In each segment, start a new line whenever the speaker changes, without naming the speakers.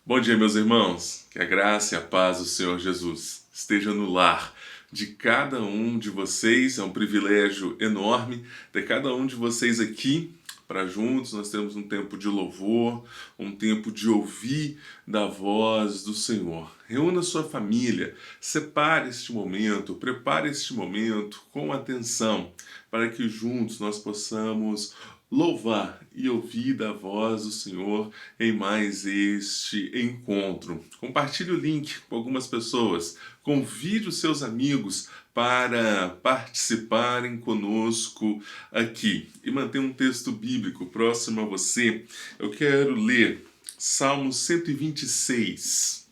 Bom dia, meus irmãos. Que a graça e a paz do Senhor Jesus esteja no lar de cada um de vocês. É um privilégio enorme ter cada um de vocês aqui para juntos nós termos um tempo de louvor, um tempo de ouvir da voz do Senhor. Reúna sua família, separe este momento, prepare este momento com atenção, para que juntos nós possamos louvar e ouvir da voz do Senhor em mais este encontro. Compartilhe o link com algumas pessoas, convide os seus amigos para participarem conosco aqui. E mantenha um texto bíblico próximo a você. Eu quero ler Salmo 126.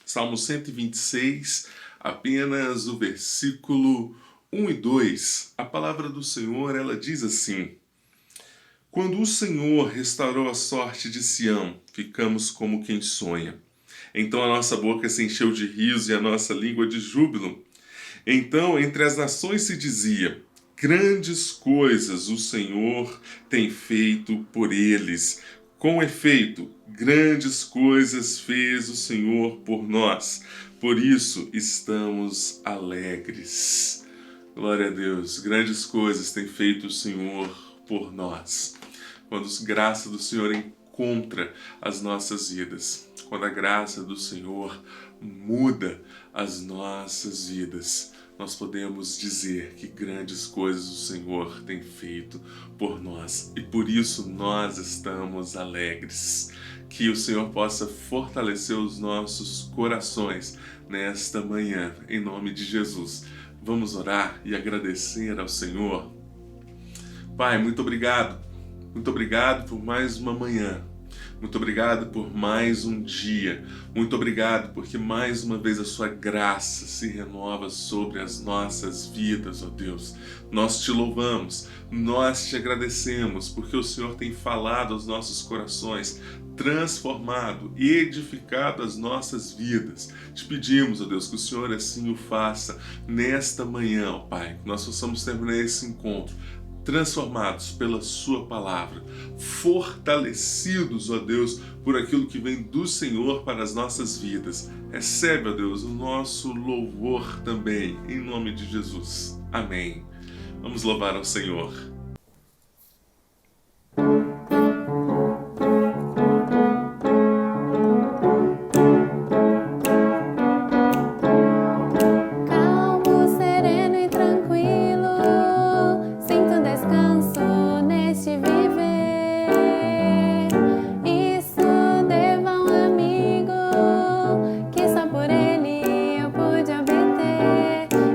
Salmo 126, apenas o versículo 1 e 2. A palavra do Senhor, ela diz assim: Quando o Senhor restaurou a sorte de Sião, ficamos como quem sonha. Então a nossa boca se encheu de riso e a nossa língua de júbilo. Então entre as nações se dizia: grandes coisas o Senhor tem feito por eles. Com efeito, grandes coisas fez o Senhor por nós. Por isso estamos alegres. Glória a Deus, grandes coisas tem feito o Senhor por nós. Quando a graça do Senhor encontra as nossas vidas, quando a graça do Senhor muda as nossas vidas, nós podemos dizer que grandes coisas o Senhor tem feito por nós e por isso nós estamos alegres. Que o Senhor possa fortalecer os nossos corações nesta manhã, em nome de Jesus. Vamos orar e agradecer ao Senhor. Pai, muito obrigado. Muito obrigado por mais uma manhã. Muito obrigado por mais um dia. Muito obrigado porque mais uma vez a sua graça se renova sobre as nossas vidas, ó Deus. Nós te louvamos, nós te agradecemos porque o Senhor tem falado aos nossos corações, transformado, edificado as nossas vidas. Te pedimos, ó Deus, que o Senhor assim o faça nesta manhã, ó Pai. Que nós possamos terminar esse encontro transformados pela sua palavra, fortalecidos, ó Deus, por aquilo que vem do Senhor para as nossas vidas. Recebe, ó Deus, o nosso louvor também, em nome de Jesus. Amém. Vamos louvar ao Senhor.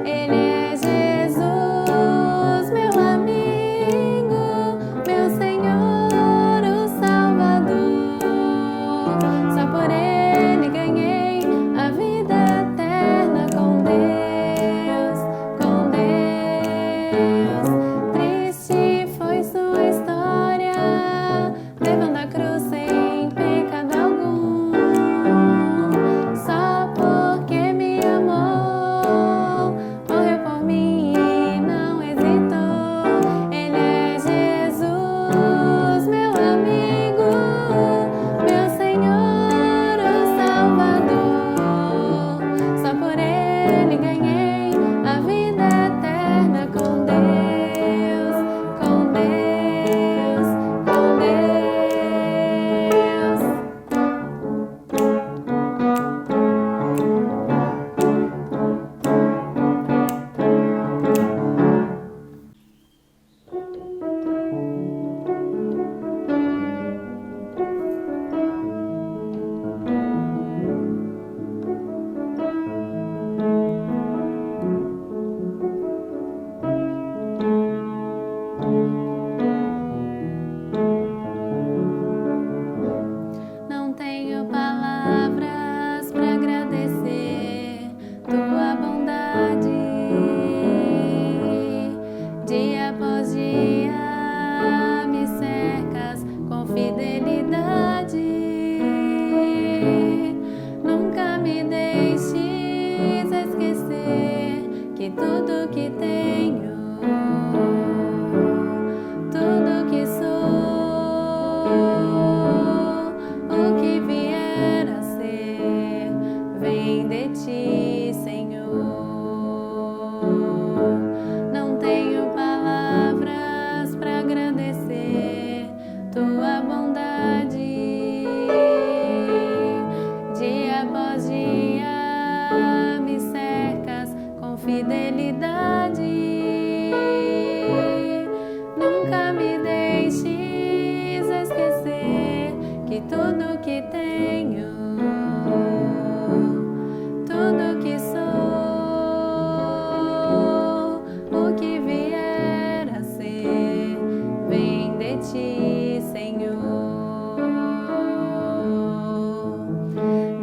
Ele é Jesus, meu amigo.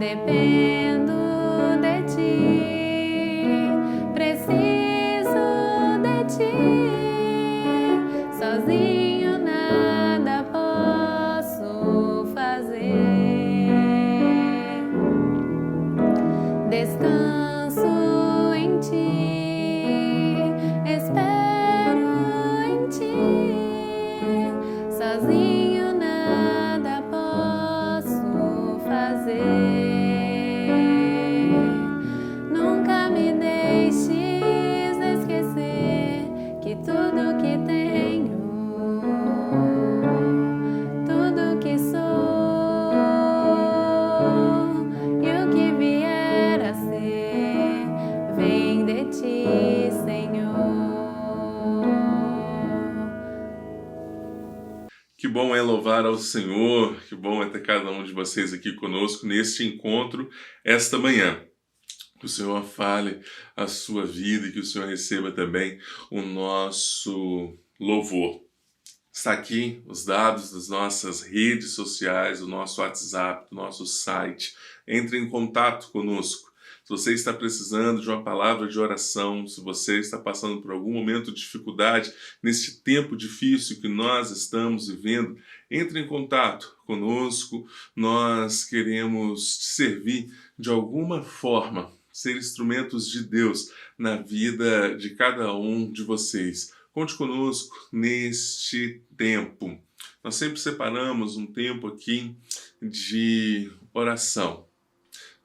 Dependo de ti, preciso de ti, sozinho nada posso fazer. Descanso em ti, espero em ti, sozinho nada posso fazer. Nunca me deixes esquecer que tudo que tenho, tudo que sou e o que vier a ser, vem de ti, Senhor.
Que bom é louvar ao Senhor, que bom é ter cada um de vocês aqui conosco neste encontro esta manhã. Que o Senhor fale a sua vida e que o Senhor receba também o nosso louvor. Está aqui os dados das nossas redes sociais, o nosso WhatsApp, o nosso site. Entre em contato conosco. Se você está precisando de uma palavra de oração, se você está passando por algum momento de dificuldade neste tempo difícil que nós estamos vivendo, entre em contato conosco. Nós queremos te servir de alguma forma, ser instrumentos de Deus na vida de cada um de vocês. Conte conosco neste tempo. Nós sempre separamos um tempo aqui de oração.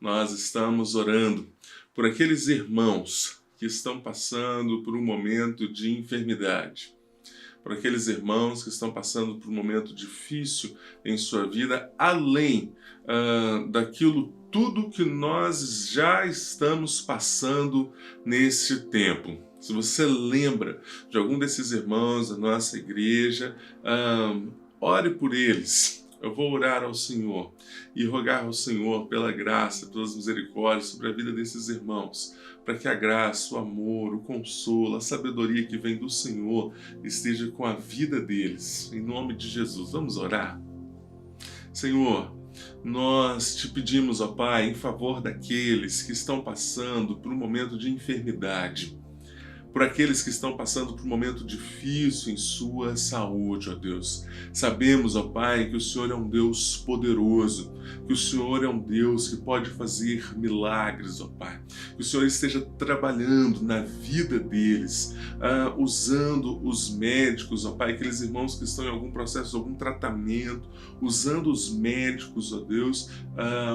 Nós estamos orando por aqueles irmãos que estão passando por um momento de enfermidade, por aqueles irmãos que estão passando por um momento difícil em sua vida, além daquilo tudo que nós já estamos passando nesse tempo. Se você lembra de algum desses irmãos da nossa igreja, ore por eles. Eu vou orar ao Senhor e rogar ao Senhor pela graça, pelas misericórdias sobre a vida desses irmãos, para que a graça, o amor, o consolo, a sabedoria que vem do Senhor esteja com a vida deles. Em nome de Jesus, vamos orar? Senhor, nós te pedimos, ó Pai, em favor daqueles que estão passando por um momento de enfermidade, por aqueles que estão passando por um momento difícil em sua saúde, ó Deus. Sabemos, ó Pai, que o Senhor é um Deus poderoso, que o Senhor é um Deus que pode fazer milagres, ó Pai. Que o Senhor esteja trabalhando na vida deles, usando os médicos, ó Pai, aqueles irmãos que estão em algum processo, algum tratamento, usando os médicos, ó Deus,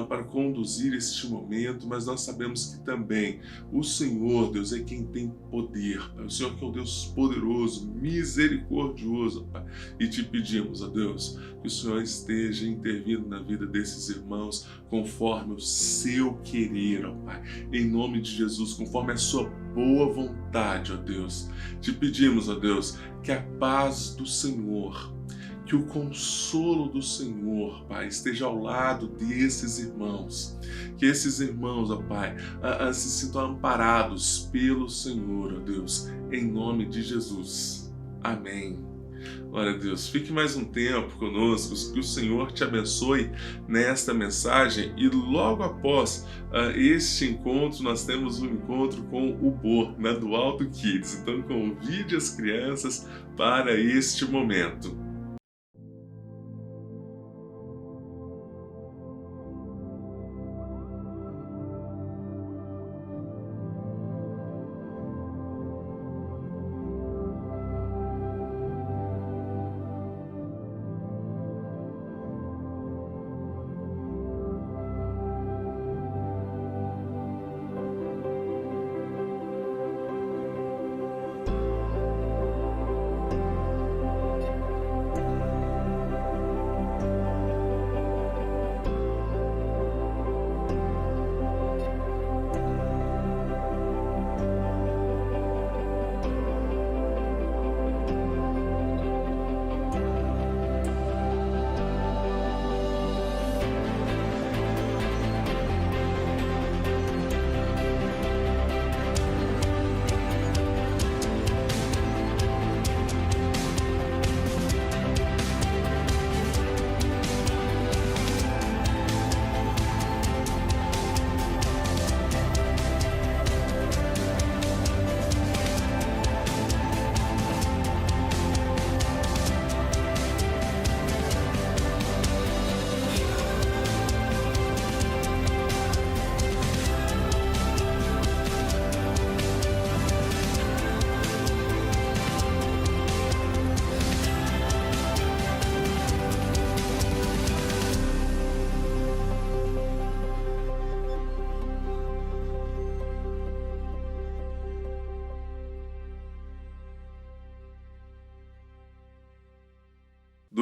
para conduzir este momento, mas nós sabemos que também o Senhor, Deus, é quem tem poder. O Senhor que é um Deus poderoso, misericordioso, Pai. E te pedimos, ó Deus, que o Senhor esteja intervindo na vida desses irmãos conforme o seu querer, ó Pai. Em nome de Jesus, conforme a sua boa vontade, ó Deus. Te pedimos, ó Deus, que a paz do Senhor, que o consolo do Senhor, Pai, esteja ao lado desses irmãos. Que esses irmãos, ó Pai, se sintam amparados pelo Senhor, ó Deus, em nome de Jesus. Amém. Glória a Deus. Fique mais um tempo conosco, que o Senhor te abençoe nesta mensagem. E logo após este encontro, nós temos um encontro com o Bo, do Alto Kids. Então convide as crianças para este momento.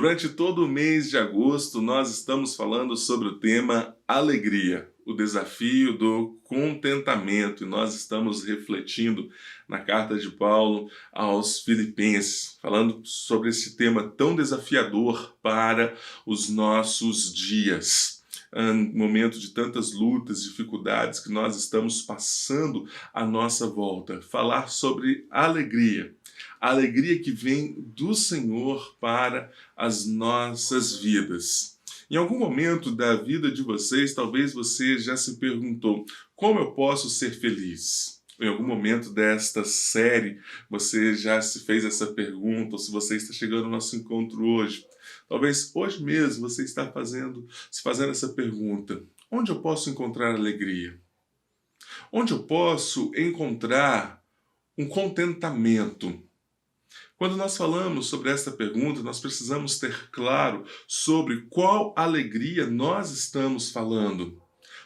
Durante todo o mês de agosto, nós estamos falando sobre o tema alegria, o desafio do contentamento, e nós estamos refletindo na carta de Paulo aos Filipenses, falando sobre esse tema tão desafiador para os nossos dias. Um momento de tantas lutas, dificuldades que nós estamos passando à nossa volta. Falar sobre alegria. A alegria que vem do Senhor para as nossas vidas. Em algum momento da vida de vocês, talvez você já se perguntou: como eu posso ser feliz? Em algum momento desta série, você já se fez essa pergunta, ou se você está chegando ao nosso encontro hoje, talvez hoje mesmo você está se fazendo essa pergunta: onde eu posso encontrar alegria? Onde eu posso encontrar um contentamento? Quando nós falamos sobre esta pergunta, nós precisamos ter claro sobre qual alegria nós estamos falando.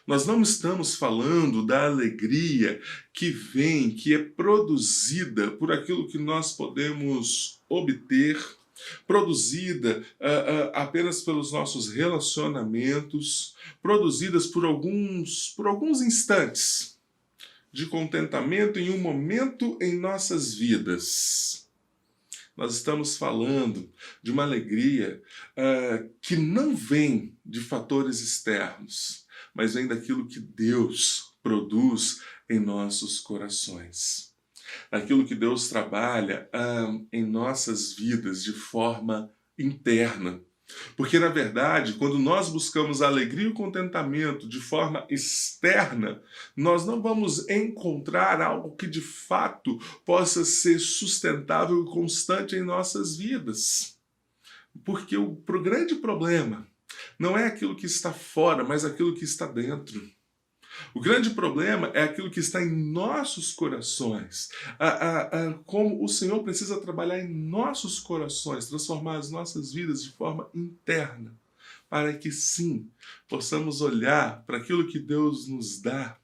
Nós não estamos falando da alegria que vem, que é produzida por aquilo que nós podemos obter, produzida apenas pelos nossos relacionamentos, produzidas por alguns instantes de contentamento em um momento em nossas vidas. Nós estamos falando de uma alegria que não vem de fatores externos, mas vem daquilo que Deus produz em nossos corações. Daquilo que Deus trabalha em nossas vidas de forma interna. Porque, na verdade, quando nós buscamos a alegria e o contentamento de forma externa, nós não vamos encontrar algo que de fato possa ser sustentável e constante em nossas vidas. Porque o grande problema não é aquilo que está fora, mas aquilo que está dentro. O grande problema é aquilo que está em nossos corações. Como o Senhor precisa trabalhar em nossos corações, transformar as nossas vidas de forma interna, para que sim, possamos olhar para aquilo que Deus nos dá,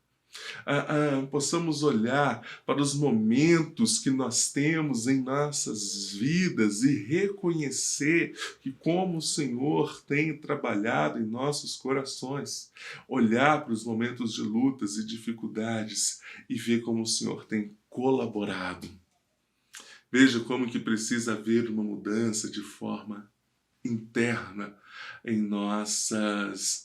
possamos olhar para os momentos que nós temos em nossas vidas e reconhecer que como o Senhor tem trabalhado em nossos corações, olhar para os momentos de lutas e dificuldades e ver como o Senhor tem colaborado. Veja como que precisa haver uma mudança de forma interna em nossas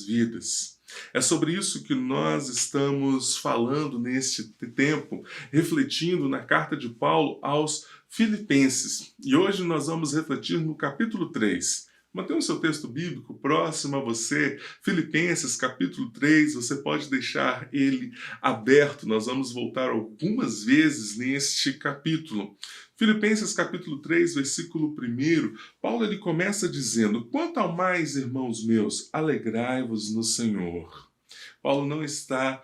vidas. É sobre isso que nós estamos falando neste tempo, refletindo na carta de Paulo aos Filipenses. E hoje nós vamos refletir no capítulo 3. Mantenha o seu texto bíblico próximo a você, Filipenses capítulo 3, você pode deixar ele aberto, nós vamos voltar algumas vezes neste capítulo. Filipenses capítulo 3, versículo 1, Paulo ele começa dizendo: quanto ao mais, irmãos meus, alegrai-vos no Senhor. Paulo não está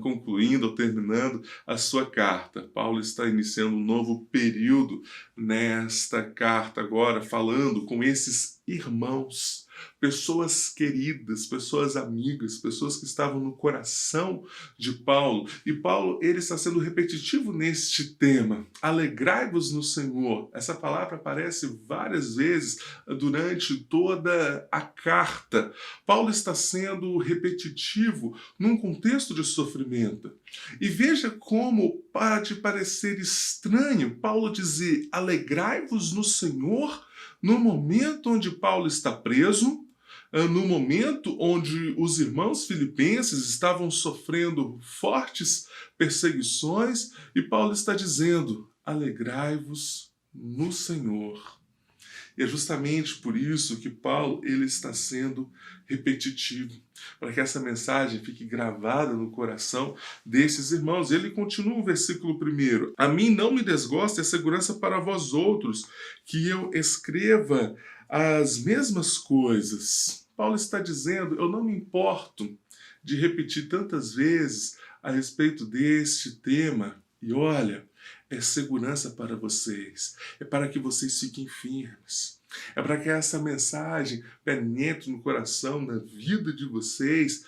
concluindo ou terminando a sua carta. Paulo está iniciando um novo período nesta carta agora, falando com esses irmãos, pessoas queridas, pessoas amigas, pessoas que estavam no coração de Paulo. E Paulo ele está sendo repetitivo neste tema. Alegrai-vos no Senhor. Essa palavra aparece várias vezes durante toda a carta. Paulo está sendo repetitivo num contexto de sofrimento. E veja como pode parecer estranho Paulo dizer alegrai-vos no Senhor no momento onde Paulo está preso, no momento onde os irmãos filipenses estavam sofrendo fortes perseguições, e Paulo está dizendo, alegrai-vos no Senhor. E é justamente por isso que Paulo ele está sendo repetitivo, para que essa mensagem fique gravada no coração desses irmãos. Ele continua o versículo 1. A mim não me desgosta a segurança para vós outros, que eu escreva as mesmas coisas. Paulo está dizendo, eu não me importo de repetir tantas vezes a respeito deste tema. E olha, é segurança para vocês, é para que vocês fiquem firmes, é para que essa mensagem penetre no coração, na vida de vocês,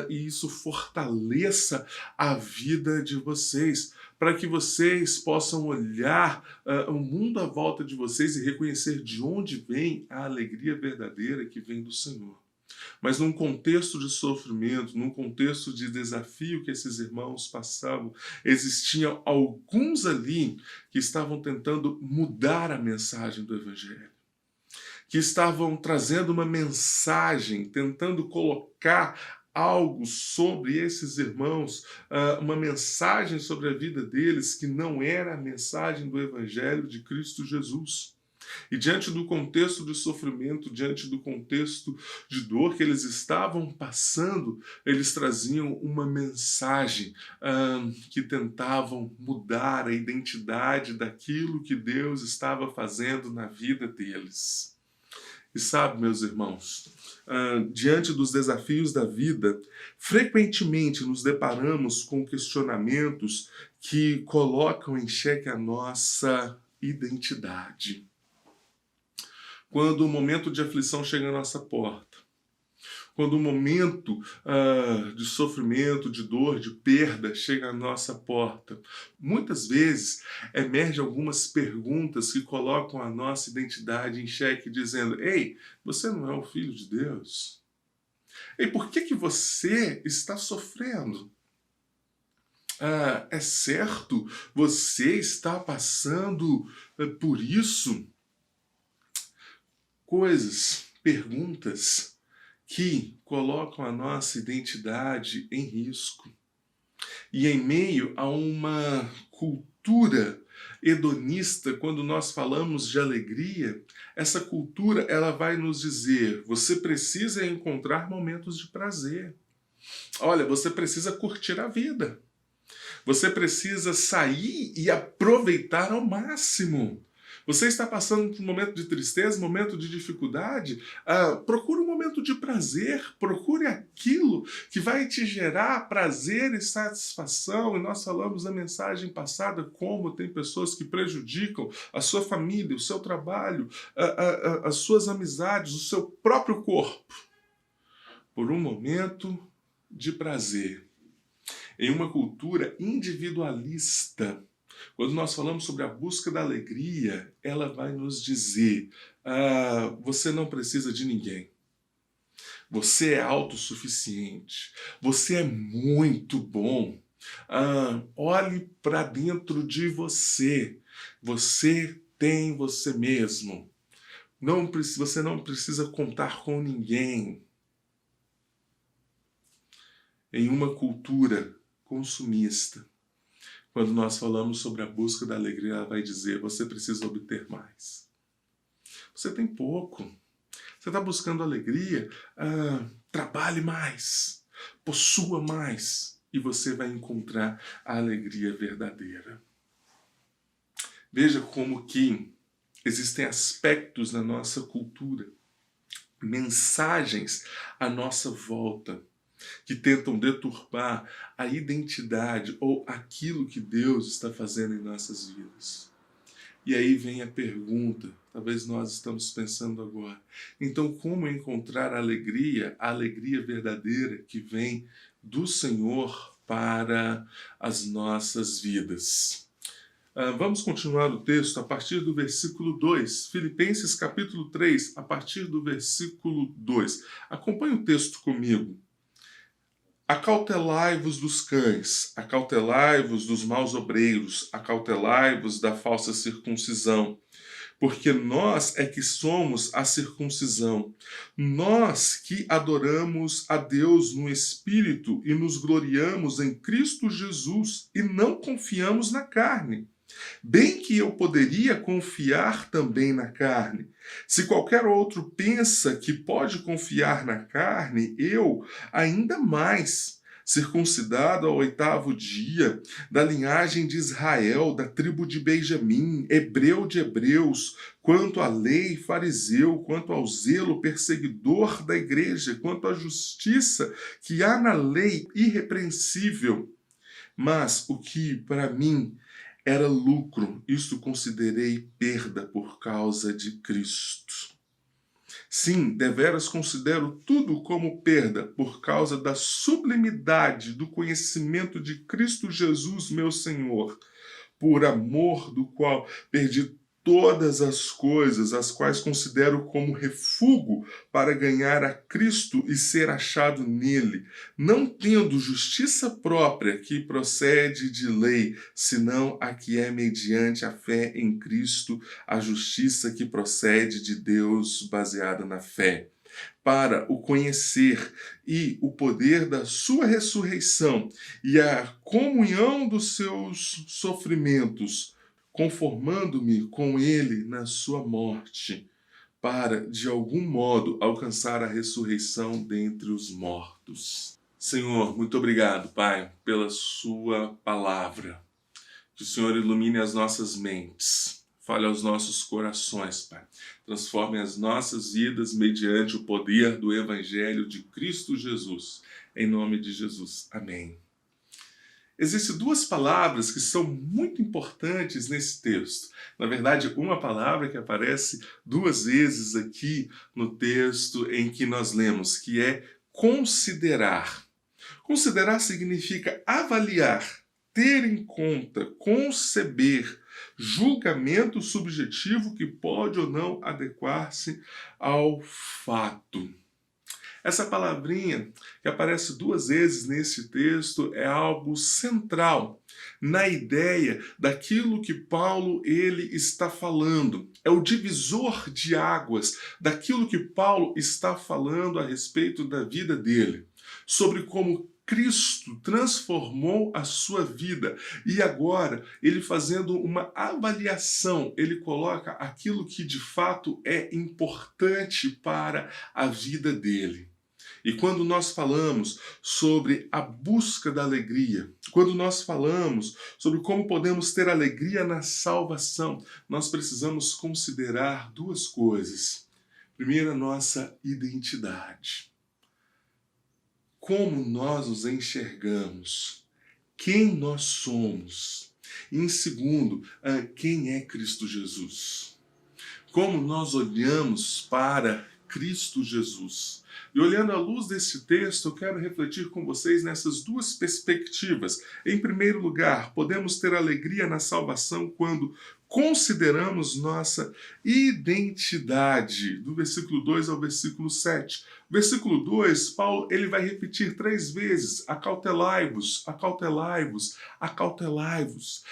e isso fortaleça a vida de vocês. para que vocês possam olhar o mundo à volta de vocês e reconhecer de onde vem a alegria verdadeira que vem do Senhor. Mas num contexto de sofrimento, num contexto de desafio que esses irmãos passavam, existiam alguns ali que estavam tentando mudar a mensagem do Evangelho, que estavam trazendo uma mensagem, tentando colocar algo sobre esses irmãos, uma mensagem sobre a vida deles que não era a mensagem do Evangelho de Cristo Jesus. E diante do contexto de sofrimento, diante do contexto de dor que eles estavam passando, eles traziam uma mensagem que tentavam mudar a identidade daquilo que Deus estava fazendo na vida deles. E sabe, meus irmãos, diante dos desafios da vida, frequentemente nos deparamos com questionamentos que colocam em xeque a nossa identidade. Quando o momento de aflição chega à nossa porta, quando o momento de sofrimento, de dor, de perda chega à nossa porta, muitas vezes emergem algumas perguntas que colocam a nossa identidade em xeque, dizendo: ei, você não é o Filho de Deus? Ei, por que você está sofrendo? É certo? Você está passando por isso? Coisas, perguntas que colocam a nossa identidade em risco. E em meio a uma cultura hedonista, quando nós falamos de alegria, essa cultura ela vai nos dizer: você precisa encontrar momentos de prazer. Olha, você precisa curtir a vida. Você precisa sair e aproveitar ao máximo. Você está passando por um momento de tristeza, um momento de dificuldade? Procure um momento de prazer, procure aquilo que vai te gerar prazer e satisfação. E nós falamos na mensagem passada como tem pessoas que prejudicam a sua família, o seu trabalho, as suas amizades, o seu próprio corpo, por um momento de prazer. Em uma cultura individualista, quando nós falamos sobre a busca da alegria, ela vai nos dizer: você não precisa de ninguém. Você é autossuficiente. Você é muito bom. Olhe para dentro de você. Você tem você mesmo. Você não precisa contar com ninguém. Em uma cultura consumista, quando nós falamos sobre a busca da alegria, ela vai dizer: você precisa obter mais. Você tem pouco. Você está buscando alegria? Trabalhe mais. Possua mais. E você vai encontrar a alegria verdadeira. Veja como que existem aspectos na nossa cultura, mensagens à nossa volta, que tentam deturpar a identidade ou aquilo que Deus está fazendo em nossas vidas. E aí vem a pergunta, talvez nós estamos pensando agora: então como encontrar a alegria verdadeira que vem do Senhor para as nossas vidas? Vamos continuar o texto a partir do versículo 2, Filipenses capítulo 3, a partir do versículo 2. Acompanhe o texto comigo. Acautelai-vos dos cães, acautelai-vos dos maus obreiros, acautelai-vos da falsa circuncisão, porque nós é que somos a circuncisão, nós que adoramos a Deus no Espírito e nos gloriamos em Cristo Jesus e não confiamos na carne. Bem que eu poderia confiar também na carne. Se qualquer outro pensa que pode confiar na carne, eu ainda mais. Circuncidado ao 8º dia, da linhagem de Israel, da tribo de Benjamim, hebreu de hebreus, quanto à lei, fariseu, quanto ao zelo, perseguidor da igreja, quanto à justiça que há na lei, irrepreensível. Mas o que para mim era lucro, isto considerei perda por causa de Cristo. Sim, deveras considero tudo como perda por causa da sublimidade do conhecimento de Cristo Jesus, meu Senhor. por amor do qual perdi todas as coisas, as quais considero como refúgio para ganhar a Cristo e ser achado nele, não tendo justiça própria que procede de lei, senão a que é mediante a fé em Cristo, a justiça que procede de Deus baseada na fé, para o conhecer e o poder da sua ressurreição e a comunhão dos seus sofrimentos, conformando-me com ele na sua morte, para, de algum modo, alcançar a ressurreição dentre os mortos. Senhor, muito obrigado, Pai, pela sua palavra. Que o Senhor ilumine as nossas mentes, fale aos nossos corações, Pai. Transforme as nossas vidas mediante o poder do Evangelho de Cristo Jesus. Em nome de Jesus. Amém. Existem duas palavras que são muito importantes nesse texto. Na verdade, uma palavra que aparece duas vezes aqui no texto em que nós lemos, que é considerar. Considerar significa avaliar, ter em conta, conceber, julgamento subjetivo que pode ou não adequar-se ao fato. Essa palavrinha que aparece duas vezes nesse texto é algo central na ideia daquilo que Paulo ele está falando. É o divisor de águas daquilo que Paulo está falando a respeito da vida dele, sobre como Cristo transformou a sua vida e agora ele fazendo uma avaliação, ele coloca aquilo que de fato é importante para a vida dele. E quando nós falamos sobre a busca da alegria, quando nós falamos sobre como podemos ter alegria na salvação, nós precisamos considerar duas coisas. Primeiro, a nossa identidade. Como nós nos enxergamos, quem nós somos. E em segundo, quem é Cristo Jesus. Como nós olhamos para Cristo Jesus. E olhando à luz desse texto, eu quero refletir com vocês nessas duas perspectivas. Em primeiro lugar, podemos ter alegria na salvação quando consideramos nossa identidade, do versículo 2 ao versículo 7. Versículo 2, Paulo ele vai repetir 3 vezes, acautelai-vos, acautelai-vos, acautelai-vos,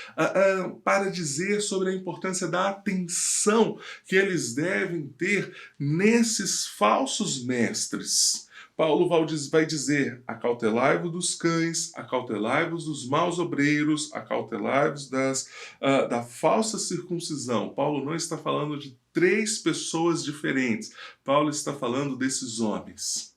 para dizer sobre a importância da atenção que eles devem ter nesses falsos mestres. Paulo vai dizer, acautelai-vos dos cães, acautelai-vos dos maus obreiros, acautelai-vos da falsa circuncisão. Paulo não está falando de 3 pessoas diferentes. Paulo está falando desses homens,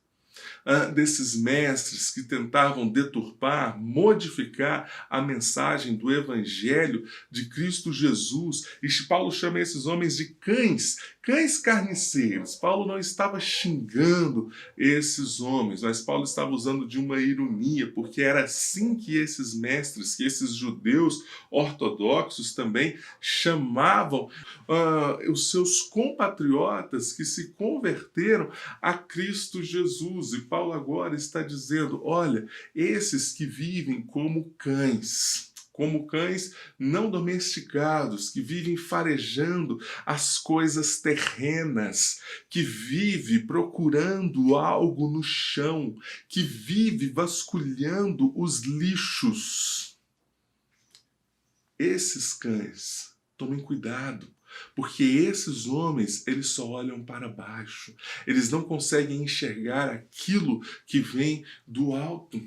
desses mestres que tentavam deturpar, modificar a mensagem do Evangelho de Cristo Jesus. E Paulo chama esses homens de cães carniceiros. Paulo não estava xingando esses homens, mas Paulo estava usando de uma ironia, porque era assim que esses mestres, que esses judeus ortodoxos também chamavam os seus compatriotas que se converteram a Cristo Jesus. E Paulo agora está dizendo, olha, esses que vivem como cães não domesticados, que vivem farejando as coisas terrenas, que vive procurando algo no chão, que vive vasculhando os lixos. Esses cães, tomem cuidado, porque esses homens, eles só olham para baixo, eles não conseguem enxergar aquilo que vem do alto.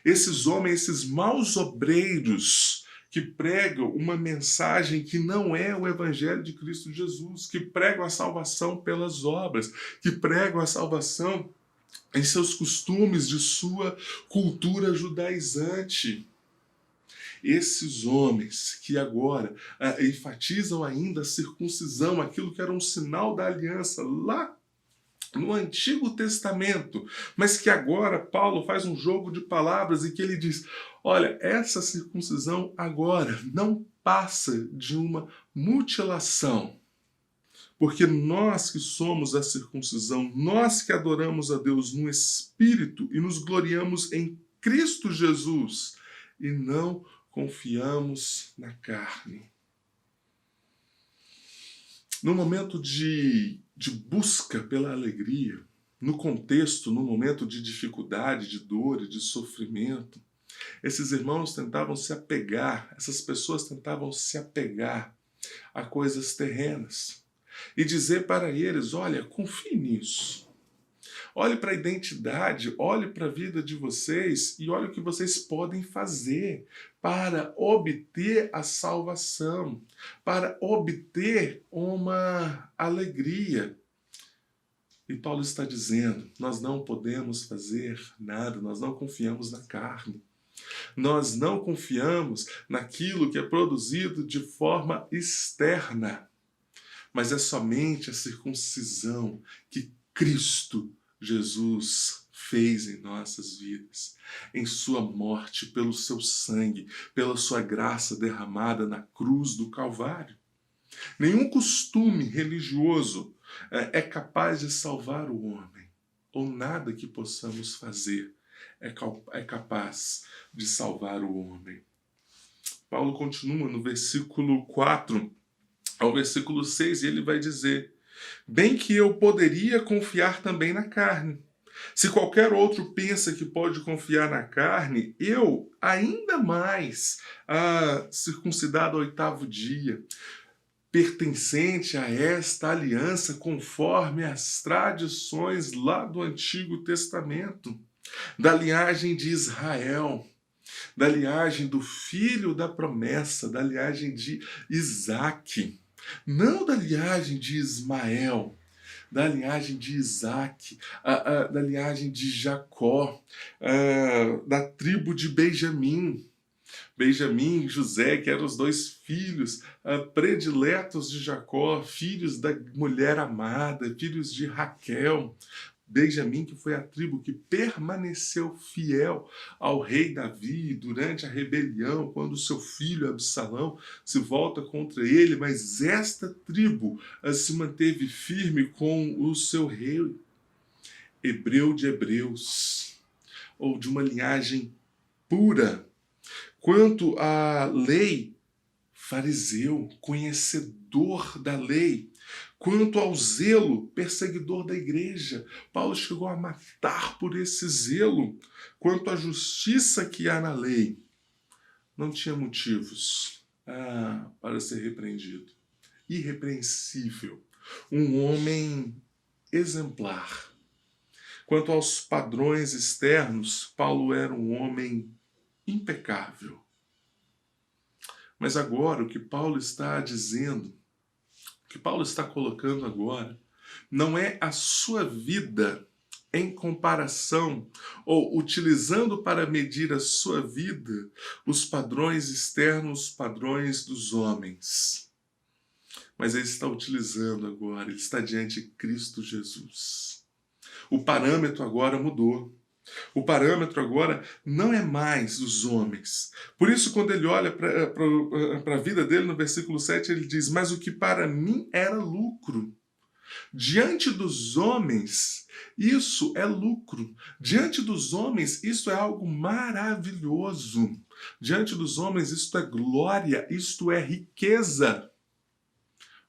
Esses homens, esses maus obreiros que pregam uma mensagem que não é o Evangelho de Cristo Jesus, que pregam a salvação pelas obras, que pregam a salvação em seus costumes, de sua cultura judaizante. Esses homens que agora enfatizam ainda a circuncisão, aquilo que era um sinal da aliança lá no Antigo Testamento, mas que agora Paulo faz um jogo de palavras e que ele diz, olha, essa circuncisão agora não passa de uma mutilação, porque nós que somos a circuncisão, nós que adoramos a Deus no Espírito e nos gloriamos em Cristo Jesus, e não confiamos na carne. No momento de busca pela alegria, no contexto, no momento de dificuldade, de dor e de sofrimento, esses irmãos tentavam se apegar, essas pessoas tentavam se apegar a coisas terrenas e dizer para eles: olha, confie nisso. Olhe para a identidade, olhe para a vida de vocês e olhe o que vocês podem fazer para obter a salvação, para obter uma alegria. E Paulo está dizendo: nós não podemos fazer nada, nós não confiamos na carne. Nós não confiamos naquilo que é produzido de forma externa, mas é somente a circuncisão que Cristo Jesus fez em nossas vidas, em sua morte, pelo seu sangue, pela sua graça derramada na cruz do Calvário. Nenhum costume religioso é capaz de salvar o homem, ou nada que possamos fazer é capaz de salvar o homem. Paulo continua no versículo 4 ao versículo 6 e ele vai dizer: bem que eu poderia confiar também na carne. Se qualquer outro pensa que pode confiar na carne, eu ainda mais, circuncidado ao 8º dia, pertencente a esta aliança conforme as tradições lá do Antigo Testamento, da linhagem de Israel, da linhagem do filho da promessa, da linhagem de Isaque, não da linhagem de Ismael, da linhagem de Isaque, da linhagem de Jacó, da tribo de Benjamim. Benjamim e José, que eram os 2 filhos prediletos de Jacó, filhos da mulher amada, filhos de Raquel. Benjamim, que foi a tribo que permaneceu fiel ao rei Davi durante a rebelião, quando seu filho Absalão se volta contra ele, mas esta tribo se manteve firme com o seu rei. Hebreu de hebreus, ou de uma linhagem pura. Quanto à lei, fariseu, conhecedor da lei. Quanto ao zelo, perseguidor da igreja. Paulo chegou a matar por esse zelo. Quanto à justiça que há na lei, não tinha motivos para ser repreendido. Irrepreensível. Um homem exemplar. Quanto aos padrões externos, Paulo era um homem impecável. Mas agora o que Paulo está dizendo, o que Paulo está colocando agora, não é a sua vida em comparação ou utilizando para medir a sua vida os padrões externos, os padrões dos homens. Mas ele está utilizando agora, ele está diante de Cristo Jesus. O parâmetro agora mudou. O parâmetro agora não é mais os homens. Por isso, quando ele olha para a vida dele, no versículo 7, ele diz: mas o que para mim era lucro, diante dos homens, isso é lucro. Diante dos homens, isso é algo maravilhoso. Diante dos homens, isto é glória, isto é riqueza.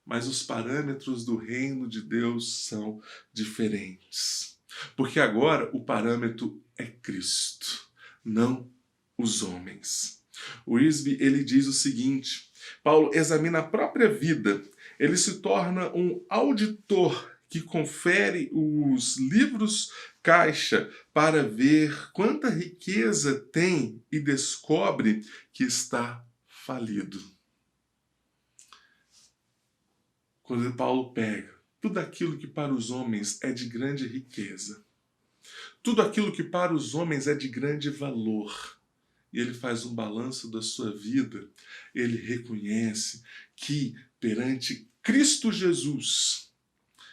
Mas os parâmetros do reino de Deus são diferentes. Porque agora o parâmetro é Cristo, não os homens. O Isby, ele diz o seguinte: Paulo examina a própria vida, ele se torna um auditor que confere os livros caixa para ver quanta riqueza tem e descobre que está falido. Quando Paulo pega tudo aquilo que para os homens é de grande riqueza, tudo aquilo que para os homens é de grande valor, e ele faz um balanço da sua vida, ele reconhece que perante Cristo Jesus,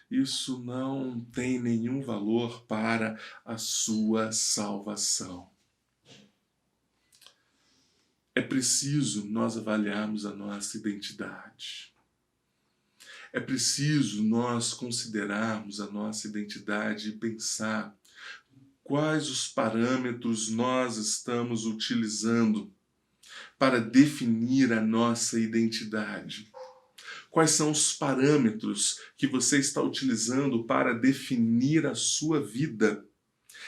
isso não tem nenhum valor para a sua salvação. É preciso nós avaliarmos a nossa identidade. É preciso nós considerarmos a nossa identidade e pensar quais os parâmetros nós estamos utilizando para definir a nossa identidade? Quais são os parâmetros que você está utilizando para definir a sua vida?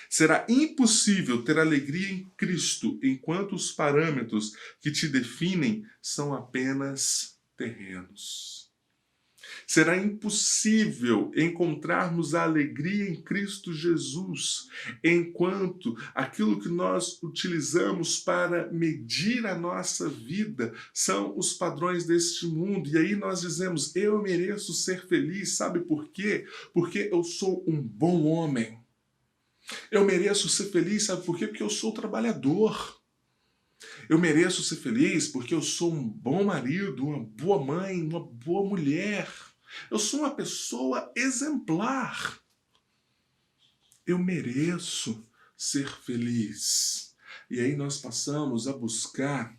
Será impossível ter alegria em Cristo enquanto os parâmetros que te definem são apenas terrenos. Será impossível encontrarmos a alegria em Cristo Jesus enquanto aquilo que nós utilizamos para medir a nossa vida são os padrões deste mundo. E aí nós dizemos, eu mereço ser feliz, sabe por quê? Porque eu sou um bom homem. Eu mereço ser feliz, sabe por quê? Porque eu sou trabalhador. Eu mereço ser feliz porque eu sou um bom marido, uma boa mãe, uma boa mulher. Eu sou uma pessoa exemplar. Eu mereço ser feliz. E aí nós passamos a buscar,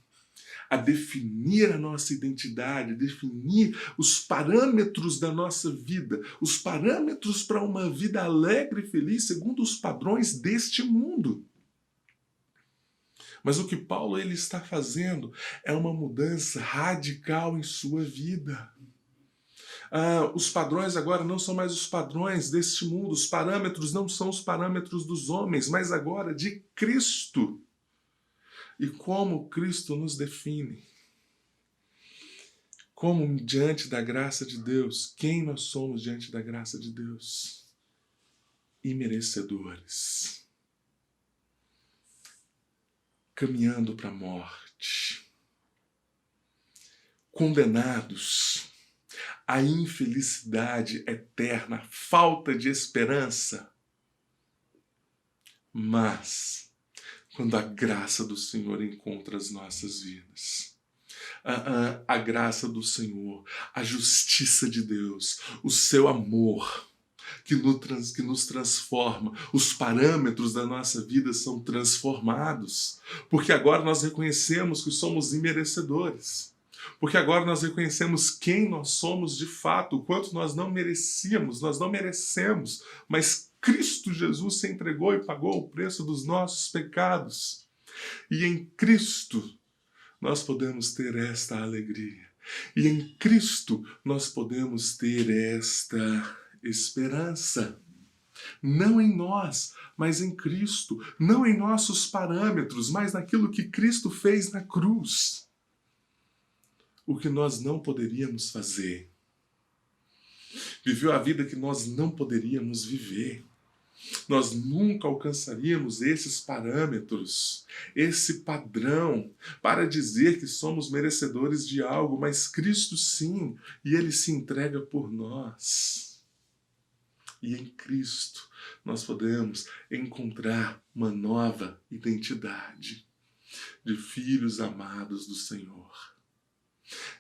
a definir a nossa identidade, definir os parâmetros da nossa vida, os parâmetros para uma vida alegre e feliz segundo os padrões deste mundo. Mas o que Paulo ele está fazendo é uma mudança radical em sua vida. Os padrões agora não são mais os padrões deste mundo, os parâmetros não são os parâmetros dos homens, mas agora de Cristo. E como Cristo nos define? Como diante da graça de Deus, quem nós somos diante da graça de Deus? Imerecedores. Caminhando para a morte. Condenados à infelicidade eterna, à falta de esperança. Mas, quando a graça do Senhor encontra as nossas vidas, a graça do Senhor, a justiça de Deus, o seu amor, que nos transforma, os parâmetros da nossa vida são transformados, porque agora nós reconhecemos que somos imerecedores, porque agora nós reconhecemos quem nós somos de fato, o quanto nós não merecíamos, nós não merecemos, mas Cristo Jesus se entregou e pagou o preço dos nossos pecados, e em Cristo nós podemos ter esta alegria, e em Cristo nós podemos ter esta esperança, não em nós, mas em Cristo, não em nossos parâmetros, mas naquilo que Cristo fez na cruz. O que nós não poderíamos fazer. Viveu a vida que nós não poderíamos viver. Nós nunca alcançaríamos esses parâmetros, esse padrão, para dizer que somos merecedores de algo, mas Cristo sim, e Ele se entrega por nós. E em Cristo nós podemos encontrar uma nova identidade de filhos amados do Senhor,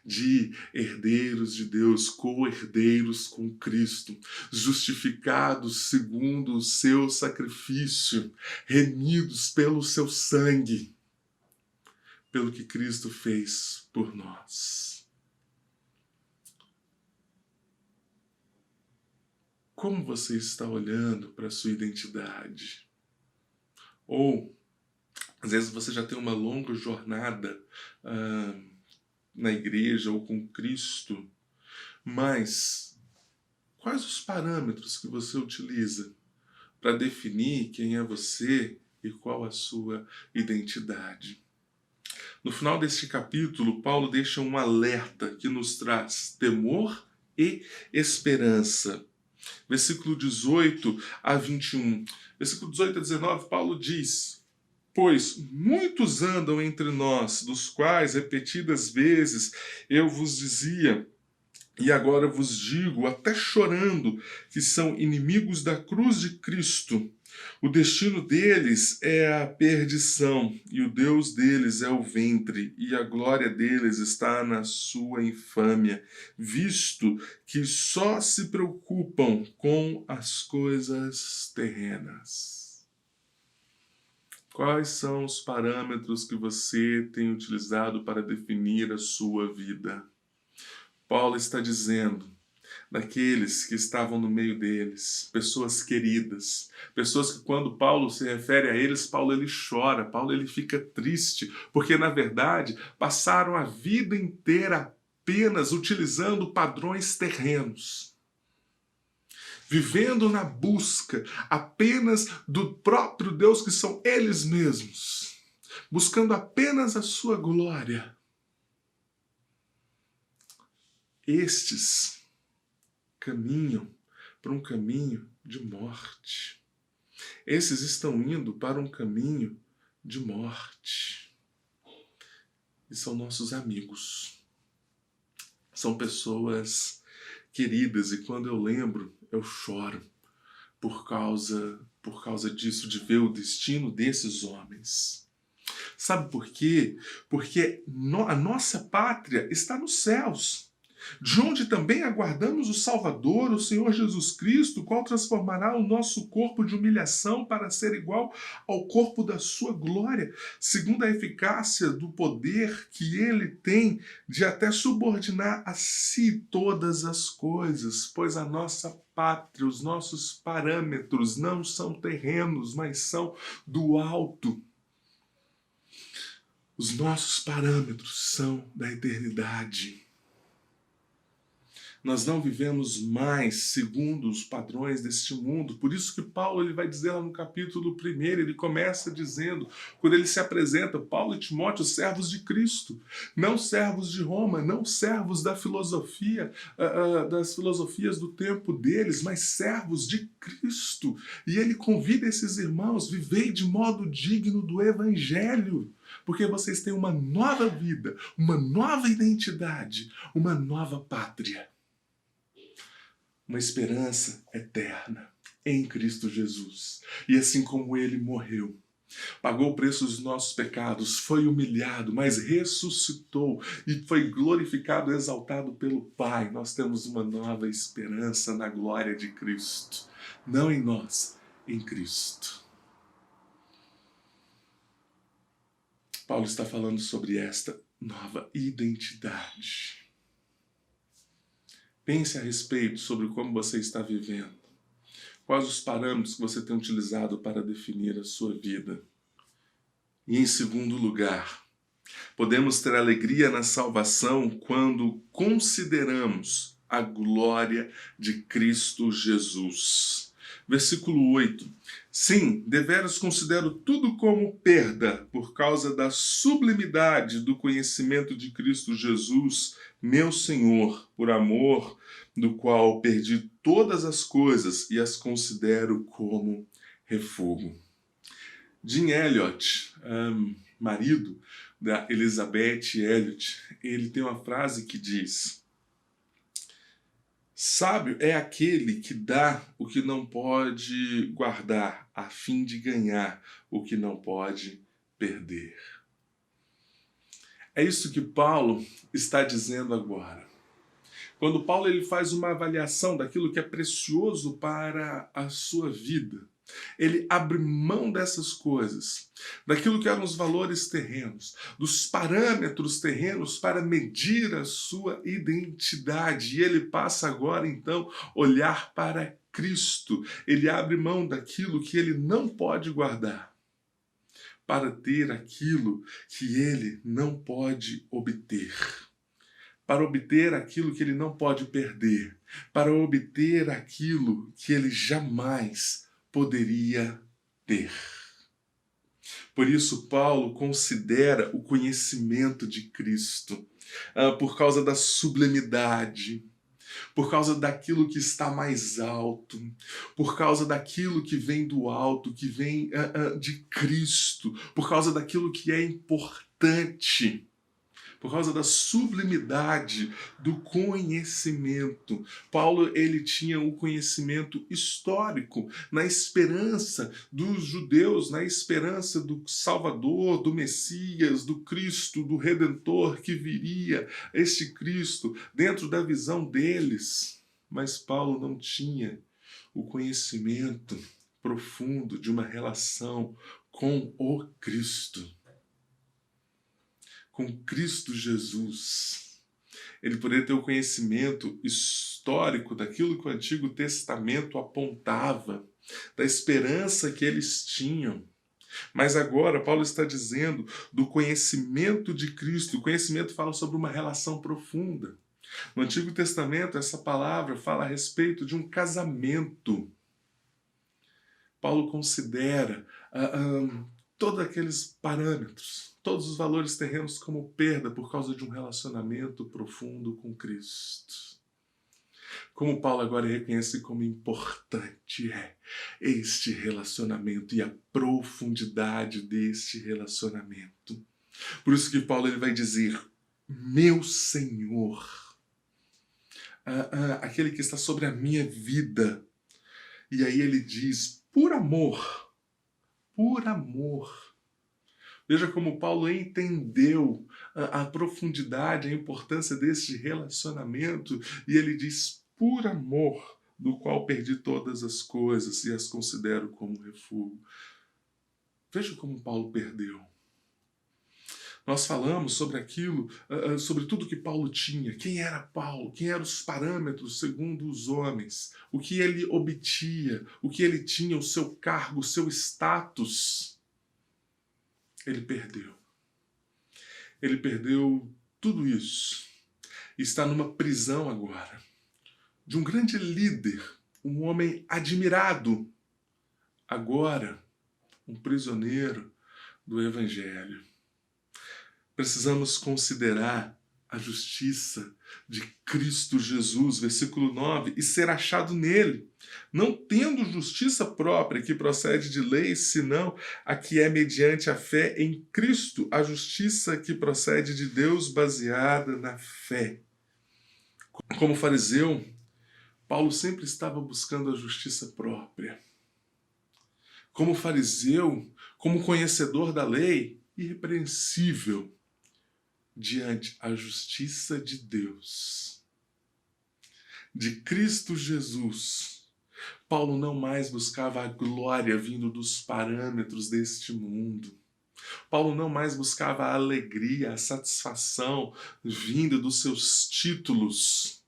de herdeiros de Deus, co-herdeiros com Cristo, justificados segundo o seu sacrifício, remidos pelo seu sangue, pelo que Cristo fez por nós. Como você está olhando para a sua identidade? Ou, às vezes, você já tem uma longa jornada na igreja ou com Cristo, mas quais os parâmetros que você utiliza para definir quem é você e qual a sua identidade? No final deste capítulo, Paulo deixa um alerta que nos traz temor e esperança. Versículo 18 a 21. Versículo 18 a 19, Paulo diz: pois muitos andam entre nós, dos quais repetidas vezes eu vos dizia, e agora vos digo, até chorando, que são inimigos da cruz de Cristo. O destino deles é a perdição, e o Deus deles é o ventre, e a glória deles está na sua infâmia, visto que só se preocupam com as coisas terrenas. Quais são os parâmetros que você tem utilizado para definir a sua vida? Paulo está dizendo daqueles que estavam no meio deles, pessoas queridas, pessoas que quando Paulo se refere a eles, Paulo ele chora, Paulo ele fica triste, porque na verdade passaram a vida inteira apenas utilizando padrões terrenos, vivendo na busca apenas do próprio Deus que são eles mesmos, buscando apenas a sua glória. Estes caminham para um caminho de morte. Esses estão indo para um caminho de morte. E são nossos amigos. São pessoas queridas, e quando eu lembro, eu choro por causa disso, de ver o destino desses homens. Sabe por quê? Porque a nossa pátria está nos céus, de onde também aguardamos o Salvador, o Senhor Jesus Cristo, o qual transformará o nosso corpo de humilhação para ser igual ao corpo da sua glória, segundo a eficácia do poder que ele tem de até subordinar a si todas as coisas, pois a nossa pátria, os nossos parâmetros não são terrenos, mas são do alto. Os nossos parâmetros são da eternidade. Nós não vivemos mais segundo os padrões deste mundo. Por isso que Paulo ele vai dizer lá no capítulo 1, ele começa dizendo, quando ele se apresenta, Paulo e Timóteo, servos de Cristo, não servos de Roma, não servos da filosofia, das filosofias do tempo deles, mas servos de Cristo. E ele convida esses irmãos, vivei de modo digno do Evangelho, porque vocês têm uma nova vida, uma nova identidade, uma nova pátria. Uma esperança eterna em Cristo Jesus. E assim como ele morreu, pagou o preço dos nossos pecados, foi humilhado, mas ressuscitou e foi glorificado e exaltado pelo Pai, nós temos uma nova esperança na glória de Cristo. Não em nós, em Cristo. Paulo está falando sobre esta nova identidade. Pense a respeito sobre como você está vivendo. Quais os parâmetros que você tem utilizado para definir a sua vida? E em segundo lugar, podemos ter alegria na salvação quando consideramos a glória de Cristo Jesus. Versículo 8. Sim, deveras considero tudo como perda por causa da sublimidade do conhecimento de Cristo Jesus, meu Senhor, por amor do qual perdi todas as coisas e as considero como refúgio. Jim Elliot, marido da Elizabeth Elliot, ele tem uma frase que diz: sábio é aquele que dá o que não pode guardar, a fim de ganhar o que não pode perder. É isso que Paulo está dizendo agora. Quando Paulo ele faz uma avaliação daquilo que é precioso para a sua vida, ele abre mão dessas coisas, daquilo que eram os valores terrenos, dos parâmetros terrenos para medir a sua identidade. E ele passa agora, então, a olhar para Cristo. Ele abre mão daquilo que ele não pode guardar, para ter aquilo que ele não pode obter. Para obter aquilo que ele não pode perder. Para obter aquilo que ele jamais poderia ter. Por isso, Paulo considera o conhecimento de Cristo, por causa da sublimidade, por causa daquilo que está mais alto, por causa daquilo que vem do alto, que vem de Cristo, por causa daquilo que é importante, por causa da sublimidade do conhecimento. Paulo, ele tinha o conhecimento histórico, na esperança dos judeus, na esperança do Salvador, do Messias, do Cristo, do Redentor que viria, este Cristo, dentro da visão deles. Mas Paulo não tinha o conhecimento profundo de uma relação com o Cristo. Com Cristo Jesus. ele poderia ter o conhecimento histórico daquilo que o Antigo Testamento apontava, da esperança que eles tinham. Mas agora Paulo está dizendo do conhecimento de Cristo. O conhecimento fala sobre uma relação profunda. No Antigo Testamento, essa palavra fala a respeito de um casamento. Paulo considera todos aqueles parâmetros, todos os valores terrenos como perda por causa de um relacionamento profundo com Cristo. Como Paulo agora reconhece como importante é este relacionamento e a profundidade deste relacionamento. Por isso que Paulo ele vai dizer, meu Senhor, aquele que está sobre a minha vida. E aí ele diz, por amor. Veja como Paulo entendeu a profundidade, a importância deste relacionamento, e ele diz, por amor, do qual perdi todas as coisas e as considero como refúgio. Veja como Paulo perdeu. Nós falamos sobre aquilo, sobre tudo que Paulo tinha. Quem era Paulo? Quem eram os parâmetros segundo os homens? O que ele obtinha? O que ele tinha? O seu cargo, o seu status? Ele perdeu. Ele perdeu tudo isso. Está numa prisão agora. De um grande líder, um homem admirado. Agora, um prisioneiro do Evangelho. Precisamos considerar a justiça de Cristo Jesus, versículo 9, e ser achado nele, não tendo justiça própria que procede de lei, senão a que é mediante a fé em Cristo, a justiça que procede de Deus baseada na fé. Como fariseu, Paulo sempre estava buscando a justiça própria. Como fariseu, como conhecedor da lei, irrepreensível, diante a justiça de Deus, de Cristo Jesus. Paulo não mais buscava a glória vindo dos parâmetros deste mundo. Paulo não mais buscava a alegria, a satisfação vinda dos seus títulos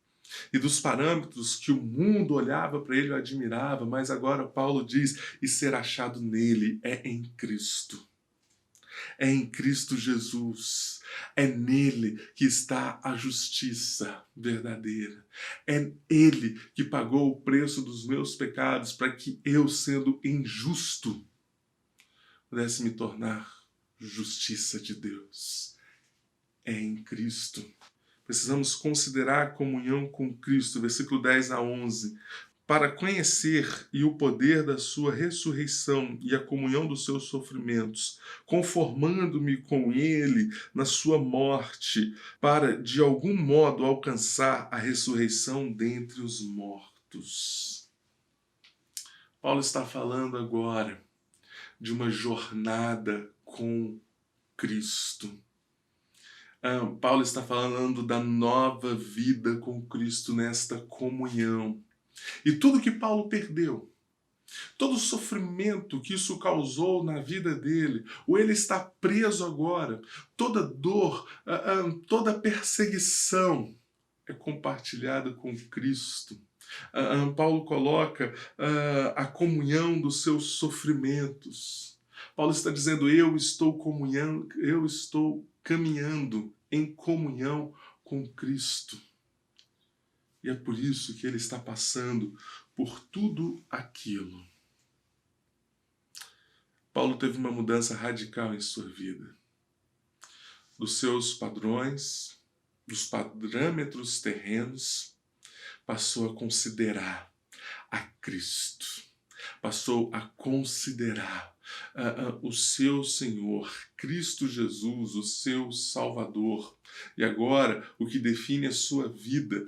e dos parâmetros que o mundo olhava para ele e admirava, mas agora Paulo diz, e ser achado nele é em Cristo. É em Cristo Jesus, é nele que está a justiça verdadeira. É ele que pagou o preço dos meus pecados para que eu, sendo injusto, pudesse me tornar justiça de Deus. É em Cristo. Precisamos considerar a comunhão com Cristo, versículo 10 a 11. Para conhecer e o poder da sua ressurreição e a comunhão dos seus sofrimentos, conformando-me com ele na sua morte, para de algum modo alcançar a ressurreição dentre os mortos. Paulo está falando agora de uma jornada com Cristo. Paulo está falando da nova vida com Cristo nesta comunhão. E tudo que Paulo perdeu, todo o sofrimento que isso causou na vida dele, ou ele está preso agora, toda dor, toda perseguição é compartilhada com Cristo. Paulo coloca a comunhão dos seus sofrimentos. Paulo está dizendo, eu estou caminhando em comunhão com Cristo. E é por isso que ele está passando por tudo aquilo. Paulo teve uma mudança radical em sua vida. Dos seus padrões, dos parâmetros terrenos, passou a considerar a Cristo. Passou a considerar o seu Senhor, Cristo Jesus, o seu Salvador. E agora, o que define a sua vida,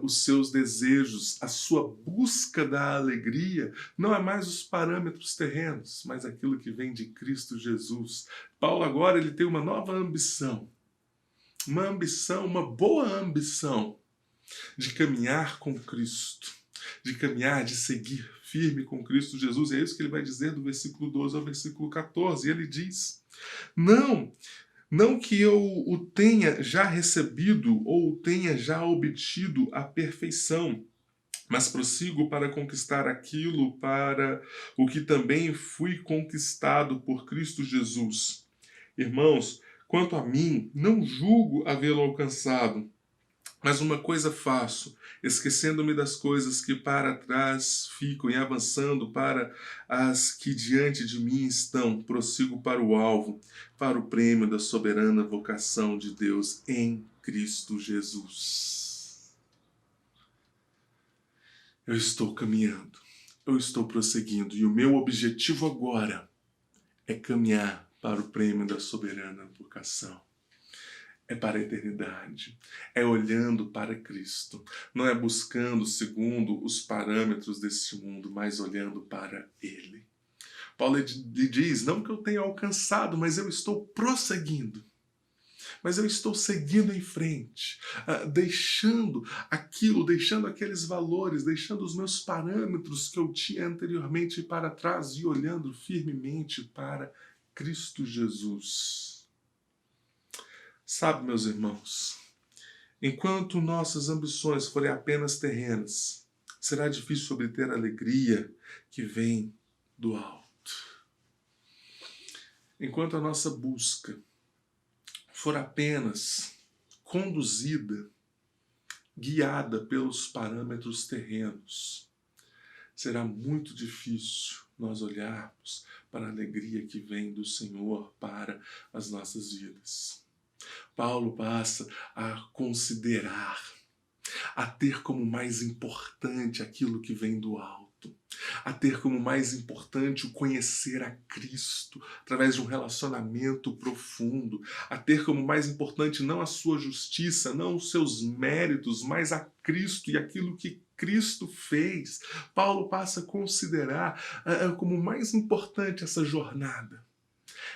os seus desejos, a sua busca da alegria, não é mais os parâmetros terrenos, mas aquilo que vem de Cristo Jesus. Paulo agora ele tem uma nova ambição, uma boa ambição de caminhar com Cristo, de caminhar, de seguir firme com Cristo Jesus. É isso que ele vai dizer do versículo 12 ao versículo 14. E ele diz, não Não que eu o tenha já recebido ou tenha já obtido a perfeição, mas prossigo para conquistar aquilo para o que também fui conquistado por Cristo Jesus. Irmãos, quanto a mim, não julgo havê-lo alcançado, mas uma coisa faço, esquecendo-me das coisas que para trás ficam e avançando para as que diante de mim estão, prossigo para o alvo, para o prêmio da soberana vocação de Deus em Cristo Jesus. Eu estou caminhando, eu estou prosseguindo, e o meu objetivo agora é caminhar para o prêmio da soberana vocação. É para a eternidade, é olhando para Cristo, não é buscando segundo os parâmetros deste mundo, mas olhando para Ele. Paulo lhe diz, não que eu tenha alcançado, mas eu estou prosseguindo, mas eu estou seguindo em frente, deixando aquilo, deixando aqueles valores, deixando os meus parâmetros que eu tinha anteriormente para trás e olhando firmemente para Cristo Jesus. Sabe, meus irmãos, enquanto nossas ambições forem apenas terrenas, será difícil obter a alegria que vem do alto. Enquanto a nossa busca for apenas conduzida, guiada pelos parâmetros terrenos, será muito difícil nós olharmos para a alegria que vem do Senhor para as nossas vidas. Paulo passa a considerar, a ter como mais importante aquilo que vem do alto, a ter como mais importante o conhecer a Cristo através de um relacionamento profundo, a ter como mais importante não a sua justiça, não os seus méritos, mas a Cristo e aquilo que Cristo fez. Paulo passa a considerar como mais importante essa jornada,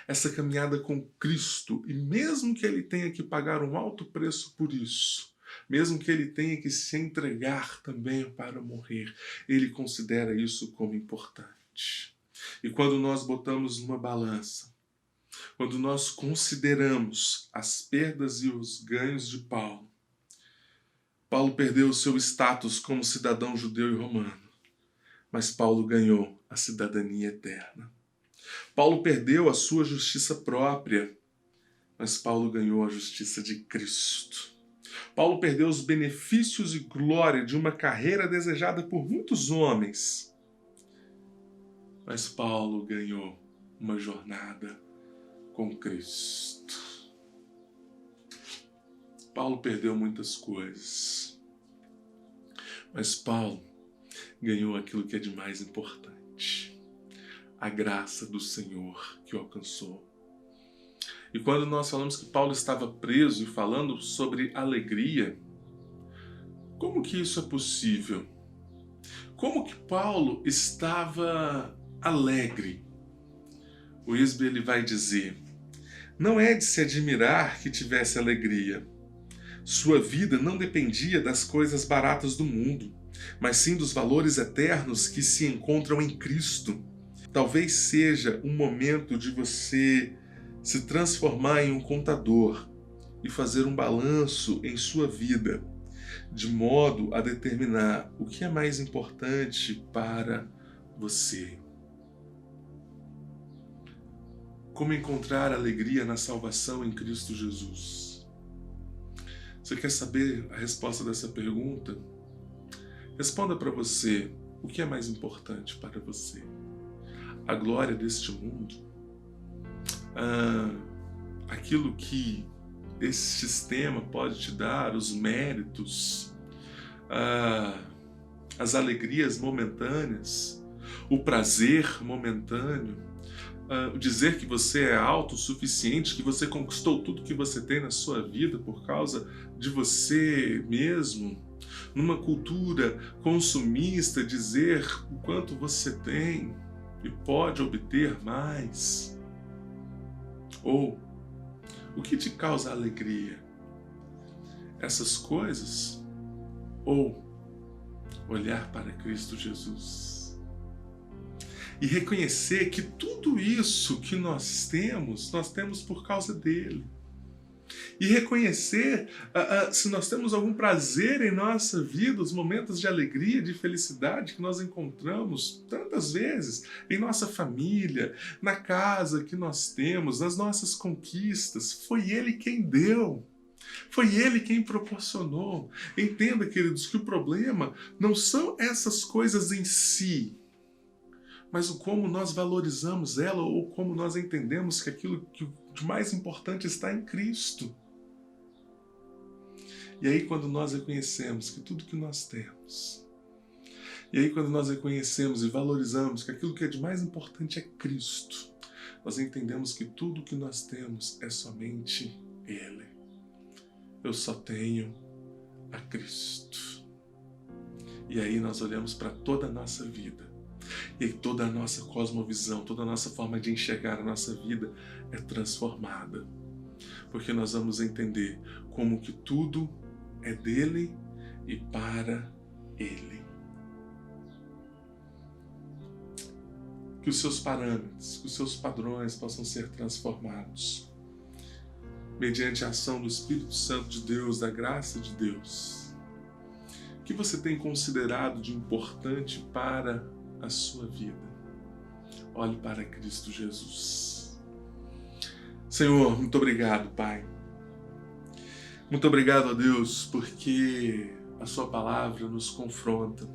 essa caminhada com Cristo, e mesmo que ele tenha que pagar um alto preço por isso, mesmo que ele tenha que se entregar também para morrer, ele considera isso como importante. E quando nós botamos numa balança, quando nós consideramos as perdas e os ganhos de Paulo, Paulo perdeu o seu status como cidadão judeu e romano, mas Paulo ganhou a cidadania eterna. Paulo perdeu a sua justiça própria, mas Paulo ganhou a justiça de Cristo. Paulo perdeu os benefícios e glória de uma carreira desejada por muitos homens, mas Paulo ganhou uma jornada com Cristo. Paulo perdeu muitas coisas, mas Paulo ganhou aquilo que é de mais importante: a graça do Senhor que o alcançou. E quando nós falamos que Paulo estava preso e falando sobre alegria, como que isso é possível? Como que Paulo estava alegre? O Isbe ele vai dizer, não é de se admirar que tivesse alegria. Sua vida não dependia das coisas baratas do mundo, mas sim dos valores eternos que se encontram em Cristo. Talvez seja um momento de você se transformar em um contador e fazer um balanço em sua vida, de modo a determinar o que é mais importante para você. Como encontrar alegria na salvação em Cristo Jesus? Você quer saber a resposta dessa pergunta? Responda para você o que é mais importante para você. A glória deste mundo? Aquilo que esse sistema pode te dar, os méritos, as alegrias momentâneas, o prazer momentâneo, dizer que você é autossuficiente, que você conquistou tudo que você tem na sua vida por causa de você mesmo, numa cultura consumista, dizer o quanto você tem e pode obter mais. Ou o que te causa alegria? Essas coisas? Ou olhar para Cristo Jesus e reconhecer que tudo isso que nós temos por causa dele. e reconhecer se nós temos algum prazer em nossa vida, os momentos de alegria, de felicidade que nós encontramos tantas vezes em nossa família, na casa que nós temos, nas nossas conquistas. Foi Ele quem deu. Foi Ele quem proporcionou. Entenda, queridos, que o problema não são essas coisas em si, mas o como nós valorizamos ela ou como nós entendemos que aquilo que de mais importante está em Cristo. E aí quando nós reconhecemos que tudo que nós temos, e aí quando nós reconhecemos e valorizamos que aquilo que é de mais importante é Cristo, nós entendemos que tudo que nós temos é somente Ele. Eu só tenho a Cristo. E aí nós olhamos para toda a nossa vida. E aí toda a nossa cosmovisão, toda a nossa forma de enxergar a nossa vida é transformada. Porque nós vamos entender como que tudo é dele e para ele. Que os seus parâmetros, que os seus padrões possam ser transformados mediante a ação do Espírito Santo de Deus, da graça de Deus. O que você tem considerado de importante para a sua vida? Olhe para Cristo Jesus. Senhor, muito obrigado, Pai. Muito obrigado a Deus, porque a sua palavra nos confronta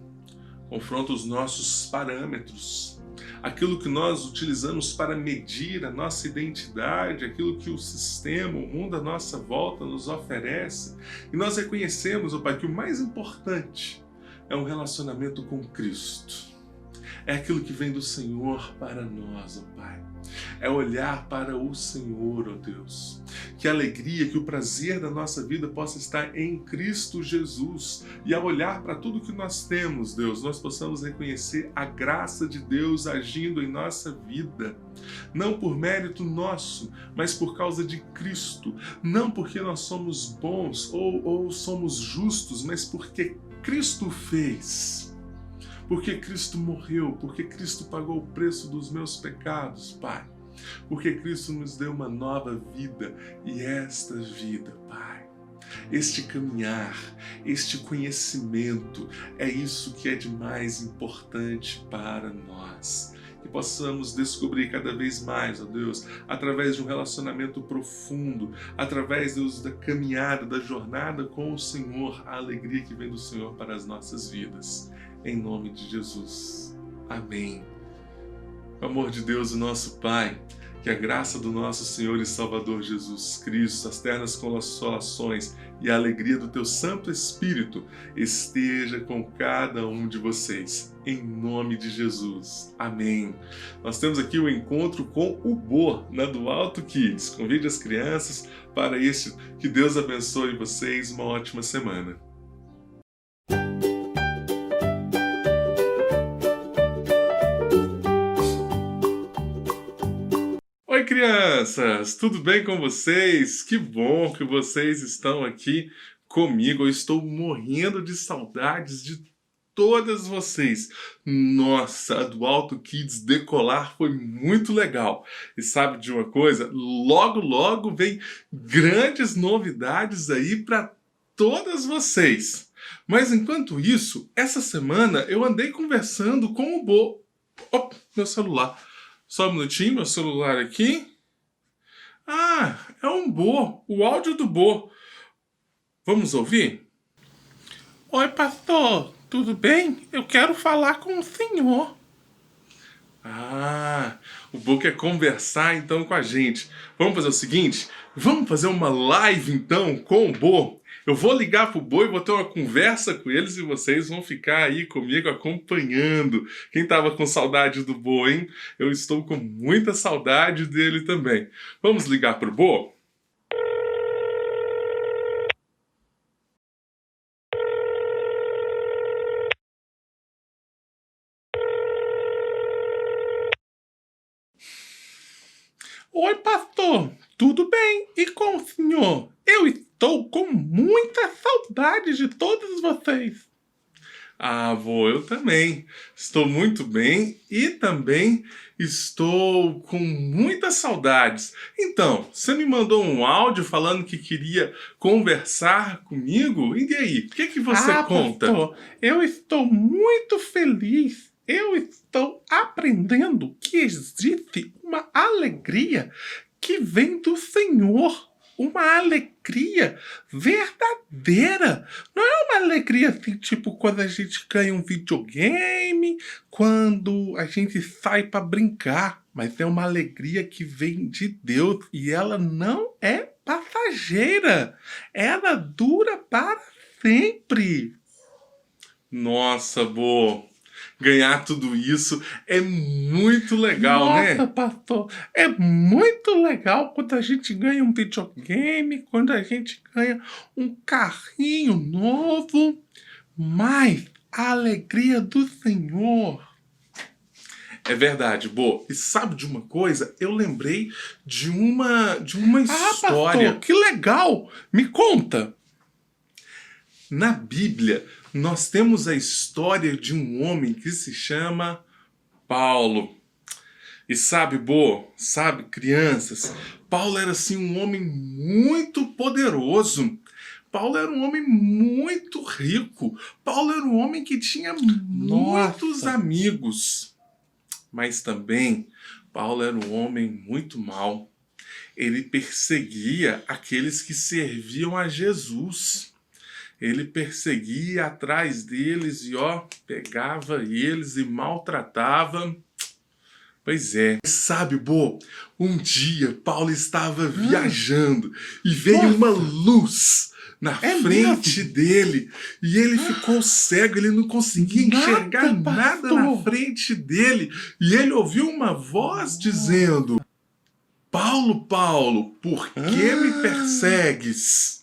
os nossos parâmetros, aquilo que nós utilizamos para medir a nossa identidade, aquilo que o sistema, o mundo à nossa volta nos oferece. E nós reconhecemos, ó Pai, que o mais importante é um relacionamento com Cristo. É aquilo que vem do Senhor para nós, ó Pai. É olhar para o Senhor, ó Deus. Que a alegria, que o prazer da nossa vida possa estar em Cristo Jesus. E ao olhar para tudo que nós temos, Deus, nós possamos reconhecer a graça de Deus agindo em nossa vida. Não por mérito nosso, mas por causa de Cristo. Não porque nós somos bons ou somos justos, mas porque Cristo fez. Porque Cristo morreu, porque Cristo pagou o preço dos meus pecados, Pai. Porque Cristo nos deu uma nova vida, e esta vida, Pai, este caminhar, este conhecimento, é isso que é de mais importante para nós. Que possamos descobrir cada vez mais, ó Deus, através de um relacionamento profundo, através, Deus, da caminhada, da jornada com o Senhor, a alegria que vem do Senhor para as nossas vidas. Em nome de Jesus. Amém. O amor de Deus, o nosso Pai, que a graça do nosso Senhor e Salvador Jesus Cristo, as ternas consolações e a alegria do Teu Santo Espírito esteja com cada um de vocês. Em nome de Jesus. Amém. Nós temos aqui o encontro com o Bo, na do Alto Kids. Convide as crianças para isso. Que Deus abençoe vocês. Uma ótima semana. Oi, crianças! Tudo bem com vocês? Que bom que vocês estão aqui comigo. Eu estou morrendo de saudades de todas vocês. Nossa, a do Alto Kids decolar foi muito legal. E sabe de uma coisa? Logo, logo vem grandes novidades aí para todas vocês. Mas enquanto isso, essa semana eu andei conversando com o Bo. Oh, meu celular. Só um minutinho, meu celular aqui. Ah, é um Bo, o áudio do Bo. Vamos ouvir? Oi, pastor, tudo bem? Eu quero falar com o senhor. Ah, o Bo quer conversar então com a gente. Vamos fazer o seguinte? Vamos fazer uma live então com o Bo? Eu vou ligar pro Bo e vou ter uma conversa com eles e vocês vão ficar aí comigo acompanhando. Quem tava com saudade do Bo, hein? Eu estou com muita saudade dele também. Vamos ligar pro Bo? Oi, pastor. Tudo bem? E com o senhor? Eu estou com muita saudade de todos vocês. Ah, vô, eu também. Estou muito bem e também estou com muitas saudades. Então, você me mandou um áudio falando que queria conversar comigo? E aí, o que você conta?
Pastor, eu estou muito feliz. Eu estou aprendendo que existe uma alegria que vem do Senhor. Uma alegria verdadeira. Não é uma alegria assim, tipo quando a gente ganha um videogame, quando a gente sai para brincar. Mas é uma alegria que vem de Deus e ela não é passageira. Ela dura para sempre.
Nossa, vô, ganhar tudo isso é muito legal,
Nossa,
né?
pastor, é muito legal quando a gente ganha um videogame, quando a gente ganha um carrinho novo, mas a alegria do Senhor.
É verdade, vô. E sabe de uma coisa? Eu lembrei de uma história.
Pastor, que legal! Me conta.
Na Bíblia, nós temos a história de um homem que se chama Paulo. E sabe, sabe, crianças, Paulo era assim um homem muito poderoso. Paulo era um homem muito rico. Paulo era um homem que tinha muitos amigos. Mas também, Paulo era um homem muito mau. Ele perseguia aqueles que serviam a Jesus. Ele perseguia atrás deles e pegava eles e maltratava. Pois é. Sabe, um dia Paulo estava viajando e veio uma luz na frente dele e ele ficou cego, ele não conseguia enxergar nada na frente dele e ele ouviu uma voz dizendo: Paulo, Paulo, por que me persegues?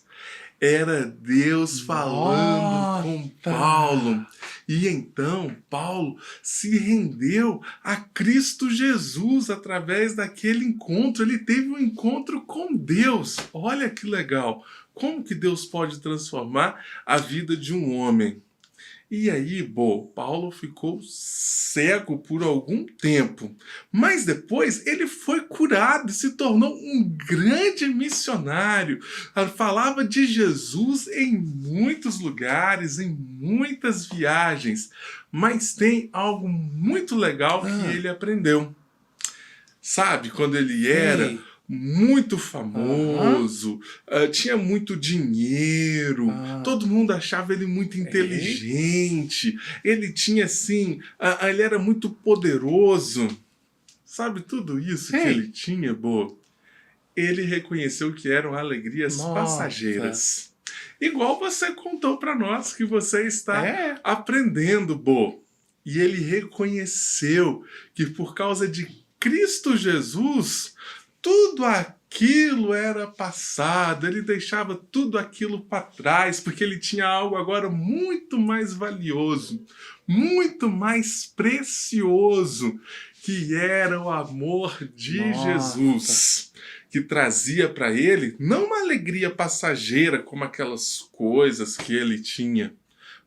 Era Deus falando com Paulo. E então Paulo se rendeu a Cristo Jesus através daquele encontro. Ele teve um encontro com Deus. Olha que legal. Como que Deus pode transformar a vida de um homem? E aí, Paulo ficou cego por algum tempo, mas depois ele foi curado e se tornou um grande missionário. Falava de Jesus em muitos lugares, em muitas viagens, mas tem algo muito legal que ele aprendeu. Sabe, quando ele era muito famoso, tinha muito dinheiro, todo mundo achava ele muito inteligente, ele tinha assim, ele era muito poderoso. Sabe tudo isso que ele tinha, ele reconheceu que eram alegrias passageiras. Igual você contou para nós que você está aprendendo, E ele reconheceu que por causa de Cristo Jesus, tudo aquilo era passado, ele deixava tudo aquilo para trás, porque ele tinha algo agora muito mais valioso, muito mais precioso, que era o amor de Jesus, que trazia para ele não uma alegria passageira como aquelas coisas que ele tinha,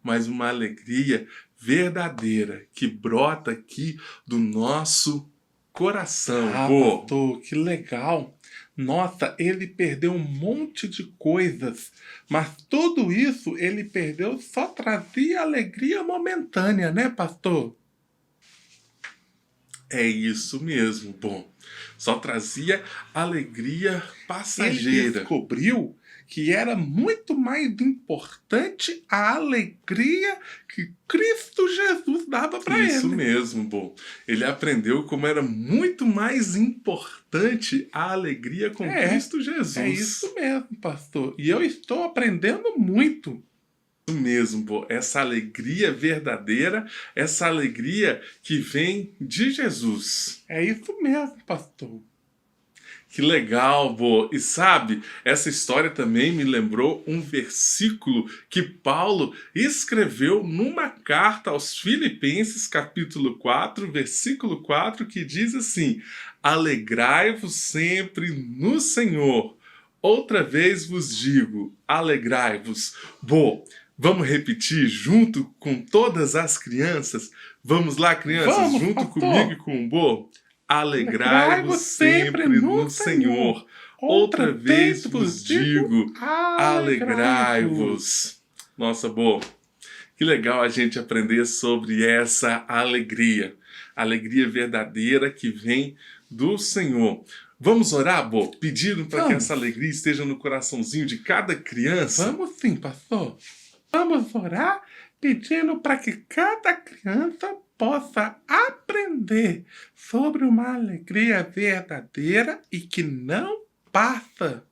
mas uma alegria verdadeira que brota aqui do nosso coração.
Pastor, que legal. Nossa, ele perdeu um monte de coisas, mas tudo isso ele perdeu só trazia alegria momentânea, né, pastor?
É isso mesmo, só trazia alegria passageira.
Ele descobriu que era muito mais importante a alegria que Cristo Jesus dava para ele.
Isso mesmo, Ele aprendeu como era muito mais importante a alegria com Cristo Jesus.
É isso mesmo, pastor. E eu estou aprendendo muito.
Isso mesmo, essa alegria verdadeira, essa alegria que vem de Jesus.
É isso mesmo, pastor.
Que legal, E sabe, essa história também me lembrou um versículo que Paulo escreveu numa carta aos Filipenses, capítulo 4, versículo 4, que diz assim: alegrai-vos sempre no Senhor. Outra vez vos digo, alegrai-vos. Vamos repetir junto com todas as crianças? Vamos lá, crianças,
Vamos,
junto
pastor.
comigo e com o Bo? Alegrai-vos sempre no Senhor. Outra vez vos digo, alegrai-vos. Nossa, Bo, que legal a gente aprender sobre essa alegria. Alegria verdadeira que vem do Senhor. Vamos orar, Bo? Pedindo para que essa alegria esteja no coraçãozinho de cada criança?
Vamos sim, pastor. Vamos orar pedindo para que cada criança possa aprender sobre uma alegria verdadeira e que não passa.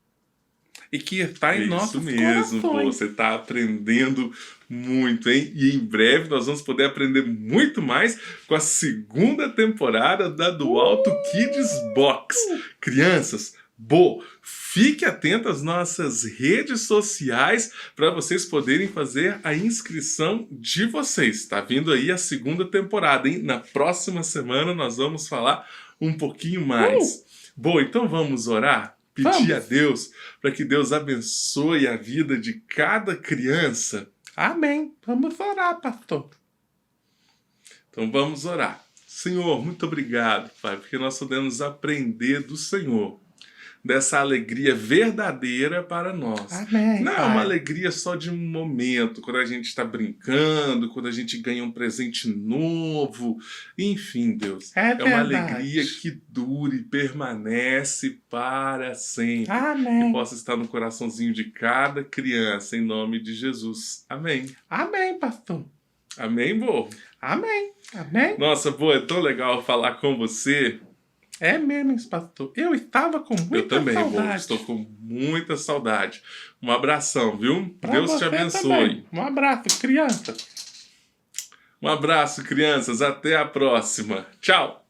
E que está em nossos
Isso mesmo, Bo,
corações.
você está aprendendo muito, hein? E em breve nós vamos poder aprender muito mais com a segunda temporada da Do Alto Kids Box. Crianças, Bo, fique atento às nossas redes sociais para vocês poderem fazer a inscrição de vocês. Está vindo aí a segunda temporada, hein? Na próxima semana nós vamos falar um pouquinho mais. Bo, então vamos orar? Pedir a Deus para que Deus abençoe a vida de cada criança.
Amém. Vamos orar, pastor.
Então vamos orar. Senhor, muito obrigado, Pai, porque nós podemos aprender do Senhor, dessa alegria verdadeira para nós.
Amém,
Não é
Pai.
uma alegria só de um momento, quando a gente está brincando, quando a gente ganha um presente novo. Enfim, Deus,
É
uma
verdade.
alegria que dure e permanece para sempre.
Amém.
Que possa estar no coraçãozinho de cada criança, em nome de Jesus. Amém.
Amém, pastor.
Amém, Bo?
Amém. Amém.
Nossa, Bo, é tão legal falar com você.
É mesmo, pastor. Eu estava com muita
Eu também, Bo,
saudade.
estou com muita saudade. Um abração, viu?
Pra
Deus te
você
abençoe.
também. Um abraço, criança.
Um abraço, crianças. Até a próxima. Tchau.